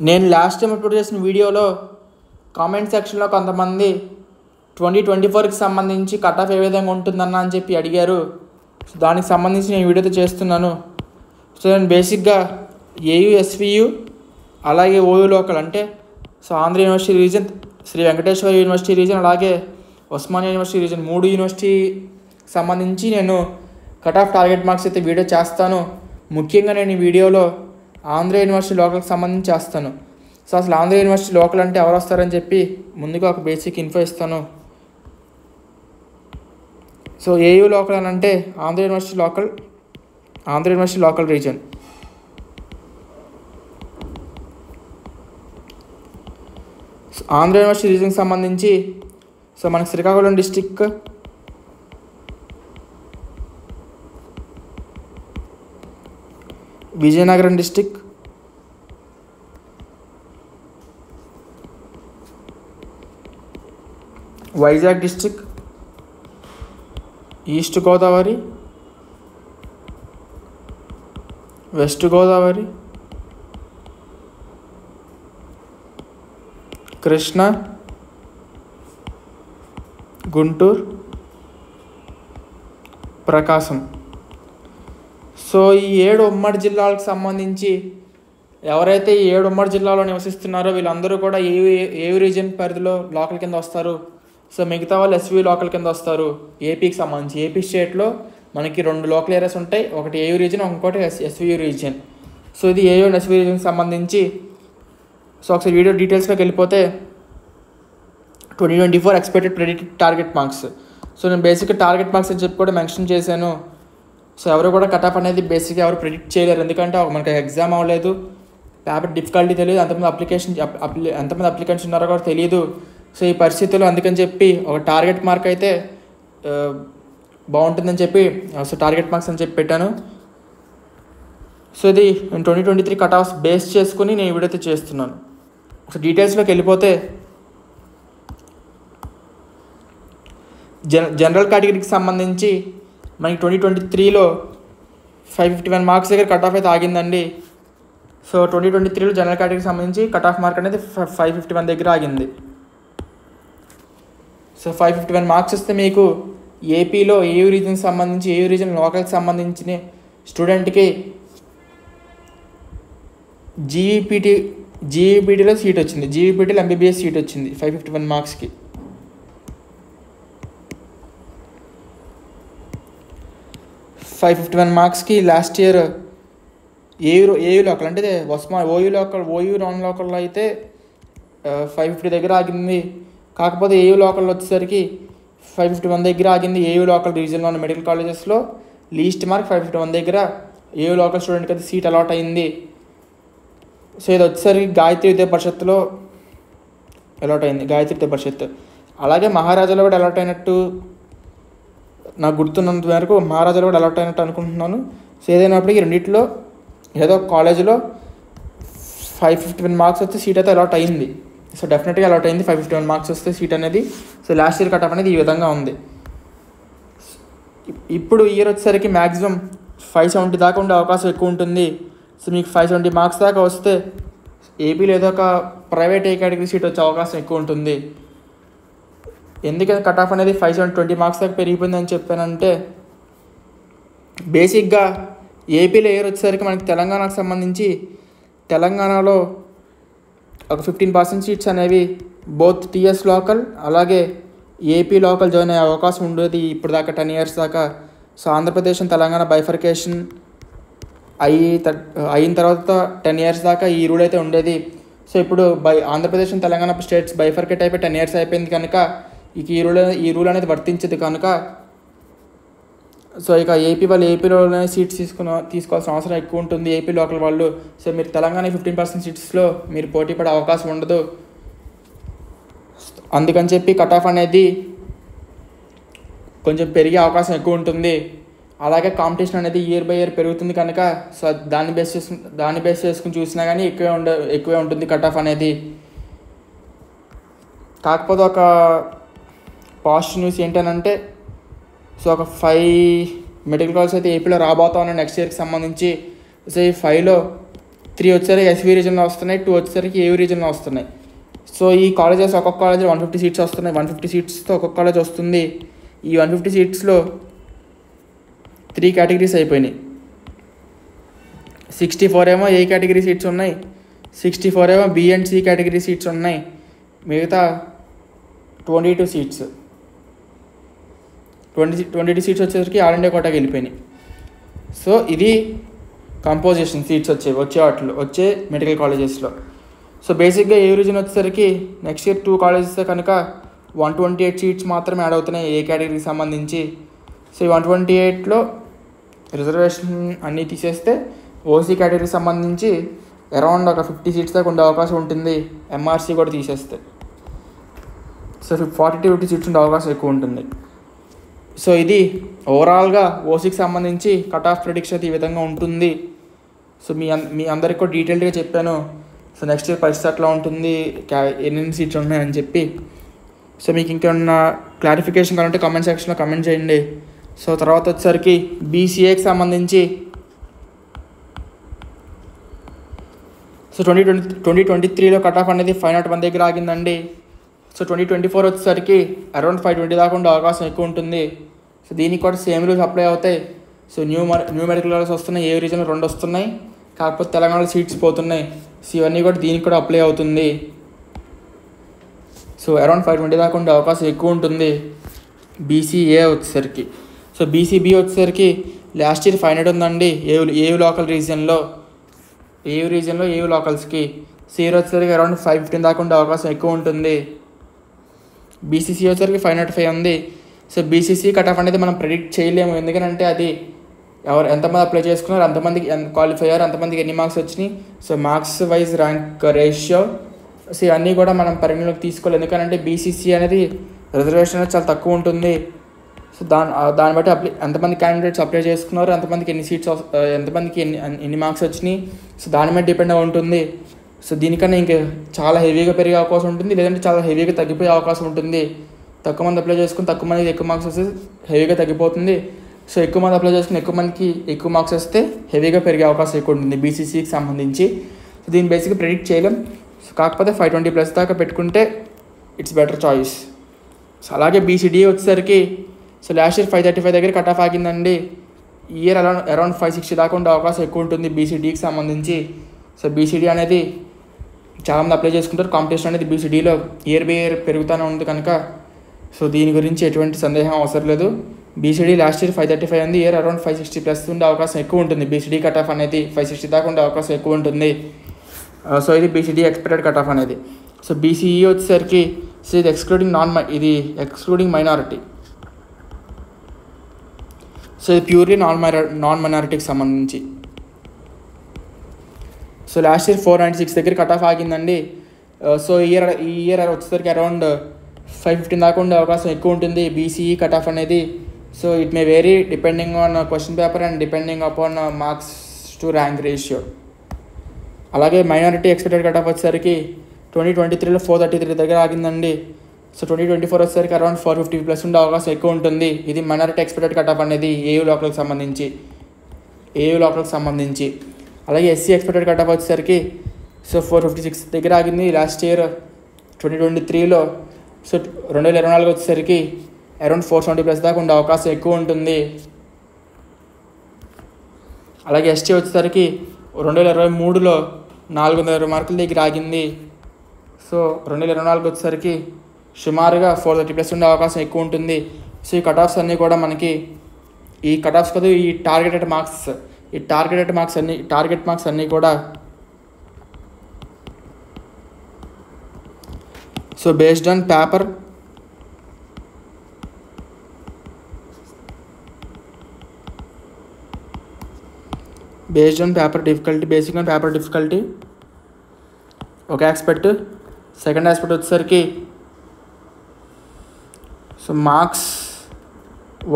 నేను last time upload చేసిన వీడియోలో కామెంట్ సెక్షన్లో కొంతమంది 2024కి సంబంధించి కట్ ఆఫ్ ఏ విధంగా ఉంటుందన్న అని చెప్పి అడిగారు. సో దానికి సంబంధించి నేను వీడియోతో చేస్తున్నాను. సో నేను బేసిక్గా ఏయూ ఎస్వియు అలాగే ఓయూ లోకల్ అంటే so Andhra university region, Shri Venkateswara university region అలాగే ఉస్మానియా యూనివర్సిటీ రీజన్ 3 యూనివర్సిటీ సంబంధించి నేను కట్ ఆఫ్ టార్గెట్ మార్క్స్ అయితే వీడియో చేస్తాను. ముఖ్యంగా నేను ఈ వీడియోలో ఆంధ్ర యూనివర్సిటీ లోకల్కి సంబంధించి చేస్తాను. సో అసలు ఆంధ్ర యూనివర్సిటీ లోకల్ అంటే ఎవరు వస్తారని చెప్పి ముందుగా ఒక బేసిక్ ఇన్ఫో ఇస్తాను. సో ఏయూ లోకల్ అని అంటే Andhra university local region. Andhra university రీజన్కి సంబంధించి సో మనకి Srikakulam district, Vizianagaram district, Vizag district, east Godavari, west Godavari, Krishna, Guntur, Prakasam. So ఈ 7 ఉమ్మడి జిల్లాలకు సంబంధించి ఎవరైతే ఈ 7 ఉమ్మడి జిల్లాలో నివసిస్తున్నారో వీళ్ళందరూ కూడా ఏయూ రీజన్ పరిధిలో లోకల్ కింద వస్తారు. సో మిగతా వాళ్ళు ఎస్వి లోకల్ కింద వస్తారు. ఏపీకి సంబంధించి ఏపీ స్టేట్లో మనకి 2 లోకల్ ఏరియాస్ ఉంటాయి, ఒకటి ఏయూ రీజన్, ఇంకోటి ఎస్వియు రీజన్. సో ఇది ఏయూ అండ్ ఎస్వి రీజన్కి సంబంధించి. సో ఒకసారి వీడియో డీటెయిల్స్లోకి వెళ్ళిపోతే 2024 expected predicted target marks. So నేను బేసిక్గా టార్గెట్ మార్క్స్ అని చెప్పి కూడా మెన్షన్ చేశాను. సో ఎవరు కూడా కట్ ఆఫ్ అనేది బేసిక్గా ఎవరు ప్రెడిక్ట్ చేయలేరు, ఎందుకంటే మనకి ఎగ్జామ్ అవ్వలేదు, పేపర్ డిఫికల్టీ తెలియదు, ఎంతమంది అప్లికెంట్స్ ఉన్నారో కూడా తెలియదు. సో ఈ పరిస్థితుల్లో అందుకని చెప్పి ఒక టార్గెట్ మార్క్ అయితే బాగుంటుందని చెప్పి సో టార్గెట్ మార్క్స్ అని చెప్పి పెట్టాను. సో ఇది 2023 కట్ ఆఫ్స్ బేస్ చేసుకుని నేను వీడియో అయితే చేస్తున్నాను. సో డీటెయిల్స్లోకి వెళ్ళిపోతే జనరల్ కేటగిరీకి సంబంధించి మనకి 2023లో 551 మార్క్స్ దగ్గర కట్ ఆఫ్ అయితే ఆగిందండి. సో 2023లో జనరల్ కేటగిరీకి సంబంధించి కట్ ఆఫ్ మార్క్ అనేది 551 దగ్గర ఆగింది. సో 551 మార్క్స్ వస్తే మీకు ఏపీలో ఏయూ రీజన్కి సంబంధించి ఏయూ రీజన్ లోకల్కి సంబంధించిన స్టూడెంట్కి జీఈపీటీలో సీట్ వచ్చింది, జీఈపీటీలో ఎంబీబీఎస్ సీట్ వచ్చింది 551 మార్క్స్కి. 551 మార్క్స్కి లాస్ట్ ఇయర్ ఏయూ లోకల్ అంటే ఓయూ నాన్ లోకల్లో అయితే 550 దగ్గర ఆగింది. కాకపోతే ఏయూ లోకల్ వచ్చేసరికి 551 దగ్గర ఆగింది. ఏయూ లోకల్ రీజన్లో ఉన్న మెడికల్ కాలేజెస్లో లీస్ట్ మార్క్ 551 దగ్గర ఏయూ లోకల్ స్టూడెంట్కి అయితే సీట్ అలాట్ అయింది. సో ఇది వచ్చేసరికి గాయత్రి విద్యా పరిషత్తులో అలాట్ అయింది, గాయత్రి విద్యా పరిషత్. అలాగే మహారాజాలో కూడా అలాట్ అయినట్టు నాకు గుర్తున్నంత మేరకు మహారాజాలో కూడా అలాట్ అయినట్టు అనుకుంటున్నాను. సో ఏదైనప్పటికీ రెండింటిలో ఏదో కాలేజీలో 551 మార్క్స్ వస్తే సీట్ అయితే అలాట్ అయింది. సో డెఫినెట్గా అలాట్ అయింది 551 మార్క్స్ వస్తే సీట్ అనేది. So last year cut off అనేది ఈ విధంగా ఉంది. ఇప్పుడు ఇయర్ వచ్చేసరికి మ్యాక్సిమం 570 దాకా ఉండే అవకాశం ఎక్కువ ఉంటుంది. సో మీకు 570 మార్క్స్ దాకా వస్తే ఏపీలో ఏదో ఒక ప్రైవేట్ ఏ కేటగిరీ సీట్ వచ్చే అవకాశం ఎక్కువ ఉంటుంది. ఎందుకంటే కట్ ఆఫ్ అనేది 520 మార్క్స్ దాకా పెరిగిపోయిందని చెప్పానంటే బేసిక్గా ఏపీలో ఇయర్ వచ్చేసరికి మనకి తెలంగాణకు సంబంధించి తెలంగాణలో ఒక 15% సీట్స్ అనేవి బోత్ టీఎస్ లోకల్ అలాగే ఏపీ లోకల్ జాయిన్ అయ్యే అవకాశం ఉండేది ఇప్పుడు దాకా 10 years దాకా. సో ఆంధ్రప్రదేశ్ తెలంగాణ బైఫర్కేషన్ అయిన తర్వాత 10 years దాకా ఈ రూల్ అయితే ఉండేది. సో ఇప్పుడు ఆంధ్రప్రదేశ్ తెలంగాణ స్టేట్స్ బైఫర్కేట్ అయిపోయి 10 years అయిపోయింది కనుక ఇక ఈ రూల్ అనేది వర్తించదు కనుక సో ఇక ఏపీ వాళ్ళు ఏపీలోనే సీట్స్ తీసుకోవాల్సిన అవసరం ఎక్కువ ఉంటుంది, ఏపీ లోకల్ వాళ్ళు. సో మీరు తెలంగాణ 15% సీట్స్లో మీరు పోటీ పడే అవకాశం ఉండదు. అందుకని చెప్పి కట్ ఆఫ్ అనేది కొంచెం పెరిగే అవకాశం ఎక్కువ ఉంటుంది. అలాగే కాంపిటీషన్ అనేది ఇయర్ బై ఇయర్ పెరుగుతుంది కనుక సో దాన్ని బేస్ చేసుకుని చూసినా కానీ ఎక్కువే ఉంటుంది కట్ ఆఫ్ అనేది. కాకపోతే ఒక పాజిటివ్ న్యూస్ ఏంటంటే సో ఒక 5 మెడికల్ కాలేజ్ అయితే ఏపీలో రాబోతా ఉన్నాయి నెక్స్ట్ ఇయర్కి సంబంధించి. సో ఈ 5లో 3 వచ్చేసరికి ఎస్వి రీజన్లో వస్తున్నాయి, 2 వచ్చేసరికి ఏయూ రీజన్లో వస్తున్నాయి. సో ఈ కాలేజెస్ ఒక్కొక్క కాలేజ్ 150 సీట్స్ వస్తున్నాయి. 150 సీట్స్తో ఒక్కొక్క కాలేజ్ వస్తుంది. ఈ 150 సీట్స్లో 3 కేటగిరీస్ అయిపోయినాయి. 64 ఏమో ఏ కేటగిరీ సీట్స్ ఉన్నాయి, 64 ఏమో B and C category seats ఉన్నాయి. మిగతా 22 సీట్స్ 22 సీట్స్ వచ్చేసరికి ఆల్ ఇండియా కోటాకి వెళ్ళిపోయినాయి. సో ఇది కంపోజిషన్ సీట్స్ వచ్చే మెడికల్ కాలేజెస్లో. సో బేసిక్గా ఏ రీజన్ వచ్చేసరికి నెక్స్ట్ ఇయర్ 2 కాలేజెస్ కనుక 128 సీట్స్ మాత్రమే యాడ్ అవుతున్నాయి ఏ కేటగిరీకి సంబంధించి. సో ఈ 128లో రిజర్వేషన్ అన్నీ తీసేస్తే ఓసీ కేటగిరీకి సంబంధించి అరౌండ్ ఒక 50 సీట్స్ దాకా ఉండే అవకాశం ఉంటుంది. ఎంఆర్సీ కూడా తీసేస్తే సో 40-50 సీట్స్ ఉండే అవకాశం ఎక్కువ ఉంటుంది. సో ఇది ఓవరాల్గా ఓసీకి సంబంధించి కట్ ఆఫ్ ప్రిడిక్షన్ అయితే ఈ విధంగా ఉంటుంది. సో మీ అందరికి కూడా డీటెయిల్డ్గా చెప్పాను. సో నెక్స్ట్ ఇయర్ పరిస్థితి అట్లా ఉంటుంది, ఎన్ని సీట్స్ ఉన్నాయని చెప్పి. సో మీకు ఇంకేమన్నా క్లారిఫికేషన్ కావాలంటే కామెంట్ సెక్షన్లో కామెంట్ చేయండి. సో తర్వాత వచ్చేసరికి బీసీఏకి సంబంధించి సో 2023లో కట్ ఆఫ్ అనేది 501 దగ్గర ఆగిందండి. సో 2024 వచ్చేసరికి అరౌండ్ 520 దాకా ఉండే అవకాశం ఎక్కువ ఉంటుంది. సో దీనికి కూడా సేమ్ రూల్స్ అప్లై అవుతాయి. సో న్యూ మెడికల్ కాలేజ్ వస్తున్నాయి, ఏ రీజన్లో 2 వస్తున్నాయి, కాకపోతే తెలంగాణలో సీట్స్ పోతున్నాయి. సో ఇవన్నీ కూడా దీనికి కూడా అప్లై అవుతుంది. సో అరౌండ్ 520 దాకా ఉండే అవకాశం ఎక్కువ ఉంటుంది బీసీఏ వచ్చేసరికి. సో బీసీబీ వచ్చేసరికి లాస్ట్ ఇయర్ 500 ఉందండి ఏయూ లోకల్ రీజియన్లో, ఏయూ లోకల్స్కి. సిఆర్ వచ్చేసరికి అరౌండ్ 515 దాకా ఉండే అవకాశం ఎక్కువ ఉంటుంది. బీసీసీ వచ్చేసరికి 505 ఉంది. సో బీసీసీ కట్ ఆఫ్ అనేది మనం ప్రెడిక్ట్ చేయలేము, ఎందుకంటే అది ఎంతమంది అప్లై చేసుకున్నారు, అంతమందికి క్వాలిఫై అయ్యారు, అంతమందికి ఎన్ని మార్క్స్ వచ్చినాయి. So marks wise rank ratio so ఇవన్నీ కూడా మనం పరిగణలోకి తీసుకోవాలి, ఎందుకంటే బీసీసీ అనేది రిజర్వేషన్ అనేది చాలా తక్కువ ఉంటుంది. సో దాన్ని బట్టి ఎంతమంది క్యాండిడేట్స్ అప్లై చేసుకున్నారు, ఎంతమందికి ఎన్ని సీట్స్, ఎంతమందికి ఎన్ని మార్క్స్ వచ్చినాయి, సో దాని మీద డిపెండ్ అయి ఉంటుంది. సో దీనికన్నా ఇంకా చాలా హెవీగా పెరిగే అవకాశం ఉంటుంది, లేదంటే చాలా హెవీగా తగ్గిపోయే అవకాశం ఉంటుంది. తక్కువ మంది అప్లై చేసుకుని తక్కువ మందికి ఎక్కువ మార్క్స్ వస్తే హెవీగా తగ్గిపోతుంది. సో ఎక్కువ మంది అప్లై చేసుకుని ఎక్కువ మందికి ఎక్కువ మార్క్స్ వస్తే హెవీగా పెరిగే అవకాశం ఎక్కువ ఉంటుంది బీసీసీకి సంబంధించి. సో దీన్ని బేసిక్గా ప్రెడిక్ట్ చేయలేం. సో కాకపోతే 520+ దాకా పెట్టుకుంటే ఇట్స్ బెటర్ చాయిస్. సో అలాగే బీసీడీ వచ్చేసరికి సో లాస్ట్ ఇయర్ 535 దగ్గర కట్ ఆఫ్ ఆగిందండి. ఈ ఇయర్ అరౌండ్ 560 దాకా ఉండే అవకాశం ఎక్కువ ఉంటుంది బీసీడీకి సంబంధించి. సో బీసీడీ అనేది చాలామంది అప్లై చేసుకుంటారు, కాంపిటీషన్ అనేది బీసీడీలో ఇయర్ బై ఇయర్ పెరుగుతూనే ఉంది కనుక సో దీని గురించి ఎటువంటి సందేహం అవసరం లేదు. బీసీడీ లాస్ట్ ఇయర్ 535 ఉంది, ఇయర్ అరౌండ్ 560+ ఉండే అవకాశం ఎక్కువ ఉంటుంది. బీసీడీ కట్ ఆఫ్ అనేది 560 దాకా ఉండే అవకాశం ఎక్కువ ఉంటుంది. సో ఇది బీసీడీ ఎక్స్పెక్టెడ్ కట్ ఆఫ్ అనేది. సో బీసీఈ వచ్చేసరికి సో ఇది ఎక్స్క్లూడింగ్ మైనారిటీ. సో ఇది ప్యూర్లీ నాన్ మైనారిటీకి సంబంధించి. సో లాస్ట్ ఇయర్ 496 దగ్గర కట్ ఆఫ్ ఆగిందండి. సో ఈ ఇయర్ వచ్చేసరికి అరౌండ్ 515 దాకా ఉండే అవకాశం ఎక్కువ ఉంటుంది బీసీఈ కట్ ఆఫ్ అనేది. So it may vary depending on question paper and depending upon marks to rank ratio. అలాగే మైనారిటీ ఎక్స్పెక్టెడ్ కట్ ఆఫ్ వచ్చేసరికి 2023లో 433 దగ్గర ఆగిందండి. సో 2024 వచ్చేసరికి అరౌండ్ 450+ ఉండే అవకాశం ఎక్కువ ఉంటుంది. ఇది మైనారిటీ ఎక్స్పెక్టెడ్ కట్ ఆఫ్ అనేది ఏయూ లోకల్కి సంబంధించి. అలాగే ఎస్సీ ఎక్స్పెక్టెడ్ కట్ ఆఫ్ వచ్చేసరికి సో 456 దగ్గర ఆగింది లాస్ట్ ఇయర్ 2023లో. సో 2024 వచ్చేసరికి అరౌండ్ 470+ దాకా ఉండే అవకాశం ఎక్కువ ఉంటుంది. అలాగే ఎస్టీ వచ్చేసరికి 2023లో 420 మార్కుల దగ్గర ఆగింది. సో 2024 వచ్చేసరికి సుమారుగా 430+ ఉండే అవకాశం ఎక్కువ ఉంటుంది. సో ఈ కట్ ఆఫ్స్ అన్నీ కూడా మనకి ఈ కట్ ఆఫ్స్ కాదు, ఈ టార్గెట్ మార్క్స్ అన్నీ కూడా so based on paper difficulty ఒక ఆస్పెక్ట్. సెకండ్ ఆస్పెక్ట్ వచ్చేసరికి so marks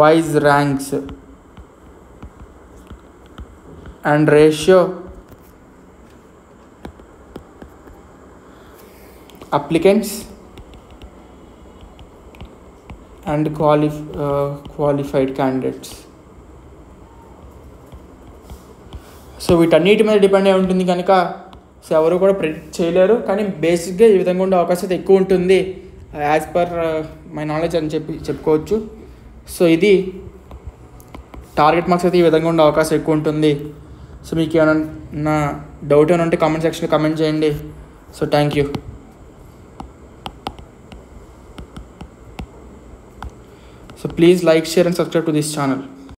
wise ranks and ratio applicants and qualified candidates. So వీటన్నిటి మీద డిపెండ్ అయి ఉంటుంది కనుక సో ఎవరు కూడా ప్రిడిక్ట్ చేయలేరు. కానీ బేసిక్గా ఈ విధంగా ఉండే అవకాశం అయితే ఎక్కువ ఉంటుంది యాజ్ పర్ మై నాలెడ్జ్ అని చెప్పుకోవచ్చు. సో ఇది టార్గెట్ మార్క్స్ అయితే ఈ విధంగా ఉండే అవకాశం ఎక్కువ ఉంటుంది. సో మీకు ఏమైనా డౌట్ ఏమైనా ఉంటే కామెంట్ సెక్షన్లో కామెంట్ చేయండి. So thank you. So please like, share and subscribe to this channel.